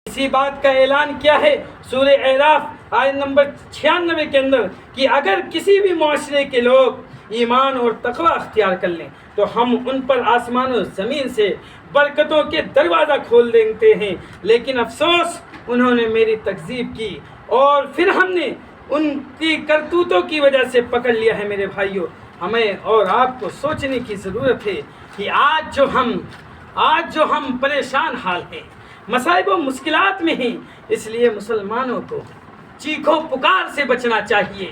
اسی بات کا اعلان کیا ہے سورہ اعراف آیت نمبر 96 کے اندر کہ اگر کسی بھی معاشرے کے لوگ ایمان اور تقوی اختیار کر لیں تو ہم ان پر آسمان و زمین سے برکتوں کے دروازہ کھول دیتے ہیں، لیکن افسوس انہوں نے میری تکذیب کی اور پھر ہم نے ان کی کرتوتوں کی وجہ سے پکڑ لیا ہے۔ میرے بھائیوں، ہمیں اور آپ کو سوچنے کی ضرورت ہے کہ آج جو ہم پریشان حال ہیں، مصائب و مشکلات میں ہیں، اس لیے مسلمانوں کو چیخو پکار سے بچنا چاہیے،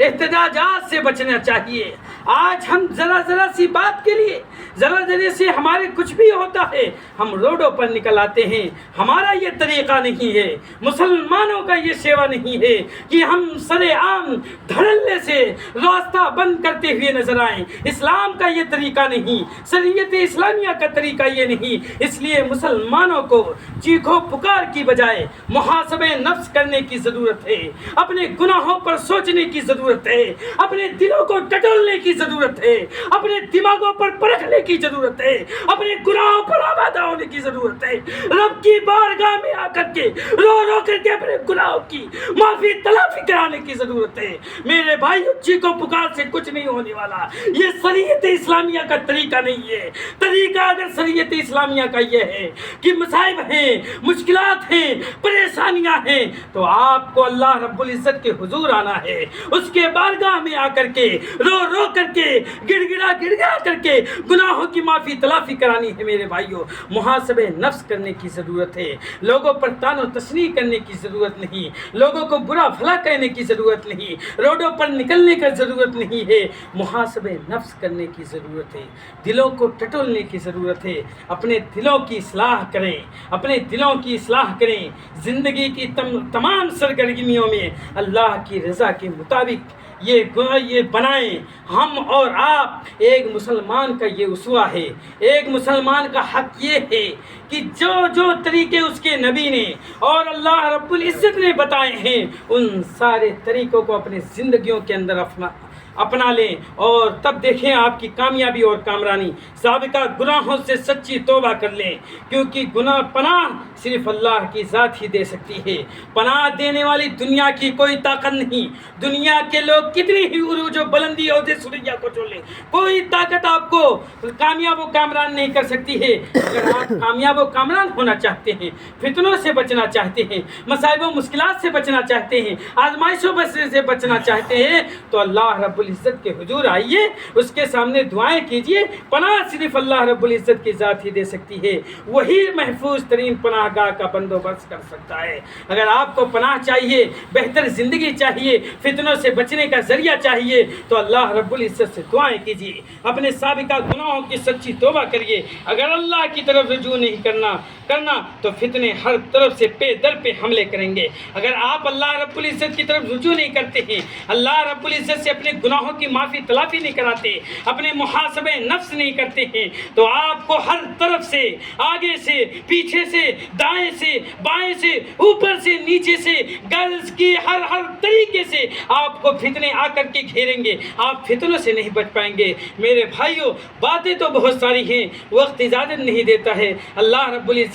احتجاجات سے بچنا چاہیے۔ آج ہم ذرا سی بات کے لیے ذرا سے ہمارے کچھ بھی ہوتا ہے ہم روڈوں پر نکل آتے ہیں۔ ہمارا یہ طریقہ نہیں ہے، مسلمانوں کا یہ سیوا نہیں ہے کہ ہم سر عام دھڑلے سے راستہ بند کرتے ہوئے نظر آئیں۔ اسلام کا یہ طریقہ نہیں، شریعت اسلامیہ کا طریقہ یہ نہیں۔ اس لیے مسلمانوں کو چیخو پکار کی بجائے محاسبہ نفس کرنے کی ضرورت ہے، اپنے گناہوں پر سوچنے کی ضرورت ہے، اپنے دلوں کو ٹٹولنے کی ضرورت ہے، اپنے دماغوں پر پرکھنے کی ضرورت ہے، اپنے گناہوں پر آمادہ ہونے کی ضرورت ہے، رب کی بارگاہ میں آ کر کے رو کر کے اپنے گناہوں کی معافی تلافی کرانے کی ضرورت ہے۔ میرے بھائیو، چیخو پکار سے کچھ نہیں ہونے والا، یہ شریعت اسلامیہ کا طریقہ نہیں ہے۔ طریقہ اگر شریعت اسلامیہ کا یہ ہے کہ مصائب ہیں، مشکلات ہیں، پریشانیاں ہیں، تو آپ کو اللہ رب العزت کے حضور آنا ہے، اس کے بارگاہ میں آ کر کے رو کر کے گڑ گڑا کر کے گناہوں کی معافی تلافی کرانی ہے۔ میرے بھائیوں، محاسبہ نفس کرنے کی ضرورت ہے، لوگوں پر تان و تشنیع کرنے کی ضرورت نہیں، لوگوں کو برا بھلا کہنے کی ضرورت نہیں، روڈوں پر نکلنے کی ضرورت نہیں ہے، محاسبہ نفس کرنے کی ضرورت ہے، دلوں کو ٹٹولنے کی ضرورت ہے۔ اپنے دلوں کی اصلاح کریں، اپنے دلوں کی اصلاح کریں، زندگی کی تمام سرگرمیوں میں اللہ کی رضا کے مطابق یہ بنائیں۔ ہم اور آپ، ایک مسلمان کا یہ اسوہ ہے، ایک مسلمان کا حق یہ ہے کہ جو طریقے اس کے نبی نے اور اللہ رب العزت نے بتائے ہیں ان سارے طریقوں کو اپنی زندگیوں کے اندر اپنا لیں، اور تب دیکھیں آپ کی کامیابی اور کامرانی۔ سابقہ گناہوں سے سچی توبہ کر لیں، کیونکہ پناہ صرف اللہ کی ذات ہی دے سکتی ہے۔ پناہ دینے والی دنیا کی کوئی طاقت نہیں، دنیا کے لوگ کتنی ہی عروج و بلندی عہدے سریا کو چولیں، کوئی طاقت آپ کو کامیاب و کامران نہیں کر سکتی ہے۔ اگر آپ کامیاب و کامران ہونا چاہتے ہیں، فتنوں سے بچنا چاہتے ہیں، مصائب و مشکلات سے بچنا چاہتے ہیں، آزمائشوں سے بچنا چاہتے ہیں، تو اللہ رب العزت کے حضور آئیے، اس کے سامنے دعائیں کیجئے۔ پناہ صرف اللہ رب العزت کی ذات ہی دے سکتی ہے، وہی محفوظ ترین پناہ گاہ کا بندوبست کر سکتا ہے۔ اگر آپ کو پناہ چاہیے، بہتر زندگی چاہیے، فتنوں سے بچنے کا ذریعہ چاہیے، تو اللہ رب العزت سے دعائیں کیجئے، اپنے سابقہ گناہوں کی سچی توبہ کریے۔ اگر اللہ کی طرف رجوع نہیں کرنا تو فتنے ہر طرف سے پے در پہ حملے کریں گے۔ اگر آپ اللہ رب العزت کی طرف رجوع نہیں کرتے ہیں، اللہ رب العزت سے اپنے گناہوں کی معافی تلافی نہیں کراتے، اپنے محاسبہ نفس نہیں کرتے ہیں، تو آپ کو ہر طرف سے، آگے سے، پیچھے سے، دائیں سے، بائیں سے، اوپر سے، نیچے سے، گرز کی ہر طریقے سے آپ کو فتنے آ کر کے گھیریں گے، آپ فتنوں سے نہیں بچ پائیں گے۔ میرے بھائیوں، باتیں تو بہت ساری ہیں، وقت اجازت نہیں دیتا ہے۔ اللہ رب العزت